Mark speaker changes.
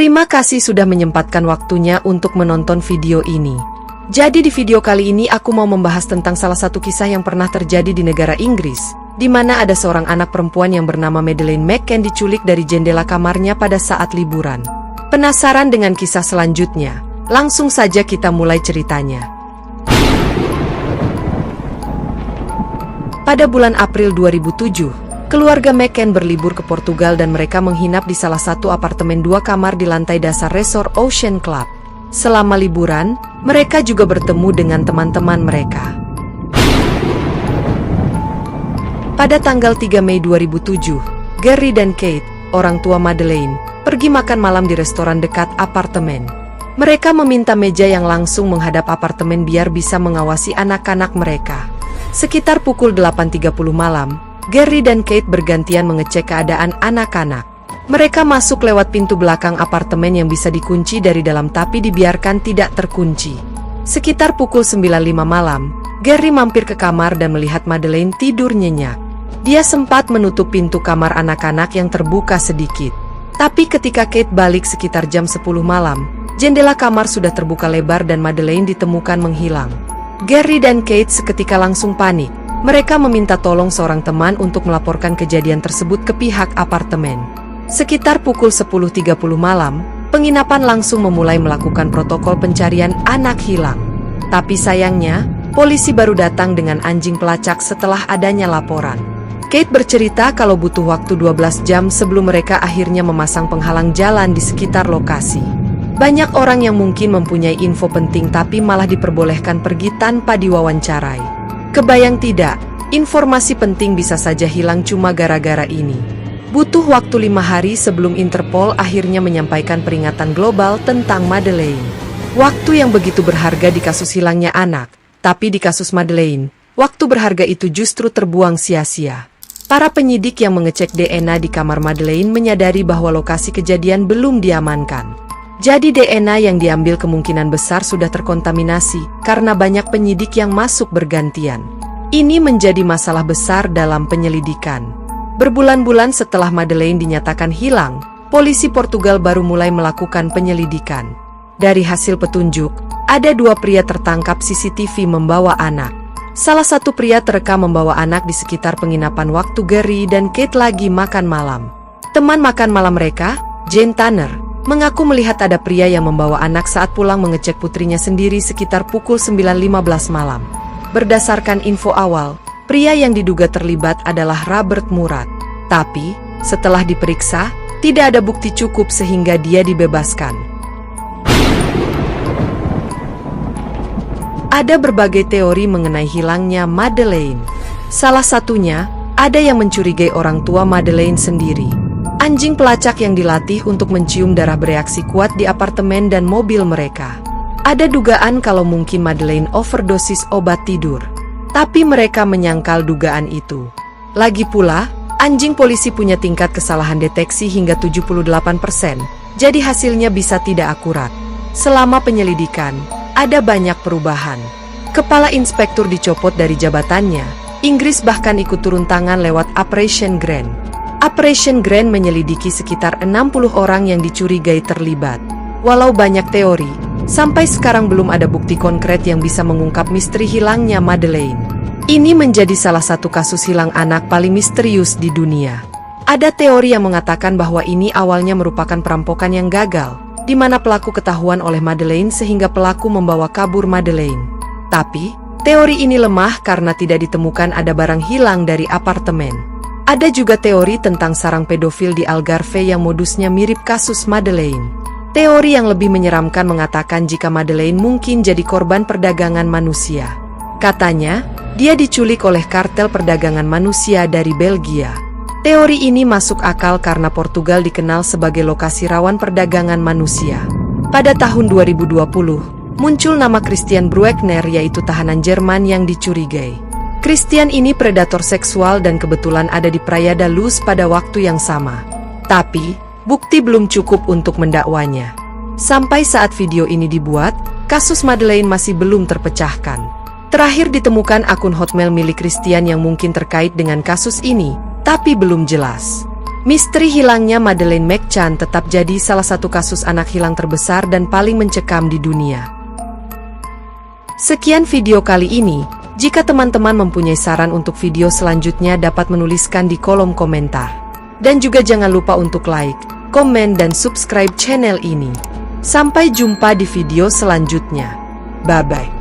Speaker 1: Terima kasih sudah menyempatkan waktunya untuk menonton video ini. Jadi di video kali ini aku mau membahas tentang salah satu kisah yang pernah terjadi di negara Inggris, di mana ada seorang anak perempuan yang bernama Madeleine McCann diculik dari jendela kamarnya pada saat liburan. Penasaran dengan kisah selanjutnya? Langsung saja kita mulai ceritanya. Pada bulan April 2007, keluarga McCann berlibur ke Portugal dan mereka menginap di salah satu apartemen 2 kamar di lantai dasar resort Ocean Club. Selama liburan, mereka juga bertemu dengan teman-teman mereka. Pada tanggal 3 Mei 2007, Gary dan Kate, orang tua Madeleine, pergi makan malam di restoran dekat apartemen. Mereka meminta meja yang langsung menghadap apartemen biar bisa mengawasi anak-anak mereka. Sekitar pukul 8.30 malam, Gary dan Kate bergantian mengecek keadaan anak-anak. Mereka masuk lewat pintu belakang apartemen yang bisa dikunci dari dalam tapi dibiarkan tidak terkunci. Sekitar pukul 9.05 malam, Gary mampir ke kamar dan melihat Madeleine tidur nyenyak. Dia sempat menutup pintu kamar anak-anak yang terbuka sedikit. Tapi ketika Kate balik sekitar jam 10 malam, jendela kamar sudah terbuka lebar dan Madeleine ditemukan menghilang. Gary dan Kate seketika langsung panik. Mereka meminta tolong seorang teman untuk melaporkan kejadian tersebut ke pihak apartemen. Sekitar pukul 10.30 malam, penginapan langsung memulai melakukan protokol pencarian anak hilang. Tapi sayangnya, polisi baru datang dengan anjing pelacak setelah adanya laporan. Kate bercerita kalau butuh waktu 12 jam sebelum mereka akhirnya memasang penghalang jalan di sekitar lokasi. Banyak orang yang mungkin mempunyai info penting tapi malah diperbolehkan pergi tanpa diwawancarai. Kebayang tidak, informasi penting bisa saja hilang cuma gara-gara ini. Butuh waktu 5 hari sebelum Interpol akhirnya menyampaikan peringatan global tentang Madeleine. Waktu yang begitu berharga di kasus hilangnya anak, tapi di kasus Madeleine, waktu berharga itu justru terbuang sia-sia. Para penyidik yang mengecek DNA di kamar Madeleine menyadari bahwa lokasi kejadian belum diamankan. Jadi DNA yang diambil kemungkinan besar sudah terkontaminasi karena banyak penyidik yang masuk bergantian. Ini menjadi masalah besar dalam penyelidikan. Berbulan-bulan setelah Madeleine dinyatakan hilang, polisi Portugal baru mulai melakukan penyelidikan. Dari hasil petunjuk, ada 2 pria tertangkap CCTV membawa anak. Salah satu pria terekam membawa anak di sekitar penginapan waktu Gary dan Kate lagi makan malam. Teman makan malam mereka, Jane Tanner, mengaku melihat ada pria yang membawa anak saat pulang mengecek putrinya sendiri sekitar pukul 9.15 malam. Berdasarkan info awal, pria yang diduga terlibat adalah Robert Murat. Tapi, setelah diperiksa, tidak ada bukti cukup sehingga dia dibebaskan. Ada berbagai teori mengenai hilangnya Madeleine. Salah satunya, ada yang mencurigai orang tua Madeleine sendiri. Anjing pelacak yang dilatih untuk mencium darah bereaksi kuat di apartemen dan mobil mereka. Ada dugaan kalau mungkin Madeleine overdosis obat tidur. Tapi mereka menyangkal dugaan itu. Lagi pula, anjing polisi punya tingkat kesalahan deteksi hingga 78%, jadi hasilnya bisa tidak akurat. Selama penyelidikan, ada banyak perubahan. Kepala inspektur dicopot dari jabatannya. Inggris bahkan ikut turun tangan lewat Operation Grand. Operation Grand menyelidiki sekitar 60 orang yang dicurigai terlibat. Walau banyak teori, sampai sekarang belum ada bukti konkret yang bisa mengungkap misteri hilangnya Madeleine. Ini menjadi salah satu kasus hilang anak paling misterius di dunia. Ada teori yang mengatakan bahwa ini awalnya merupakan perampokan yang gagal, di mana pelaku ketahuan oleh Madeleine sehingga pelaku membawa kabur Madeleine. Tapi, teori ini lemah karena tidak ditemukan ada barang hilang dari apartemen. Ada juga teori tentang sarang pedofil di Algarve yang modusnya mirip kasus Madeleine. Teori yang lebih menyeramkan mengatakan jika Madeleine mungkin jadi korban perdagangan manusia. Katanya, dia diculik oleh kartel perdagangan manusia dari Belgia. Teori ini masuk akal karena Portugal dikenal sebagai lokasi rawan perdagangan manusia. Pada tahun 2020, muncul nama Christian Bruckner yaitu tahanan Jerman yang dicurigai. Christian ini predator seksual dan kebetulan ada di Praia da Luz pada waktu yang sama. Tapi, bukti belum cukup untuk mendakwanya. Sampai saat video ini dibuat, kasus Madeleine masih belum terpecahkan. Terakhir ditemukan akun Hotmail milik Christian yang mungkin terkait dengan kasus ini, tapi belum jelas. Misteri hilangnya Madeleine McCann tetap jadi salah satu kasus anak hilang terbesar dan paling mencekam di dunia. Sekian video kali ini. Jika teman-teman mempunyai saran untuk video selanjutnya dapat menuliskan di kolom komentar. Dan juga jangan lupa untuk like, komen dan subscribe channel ini. Sampai jumpa di video selanjutnya. Bye-bye.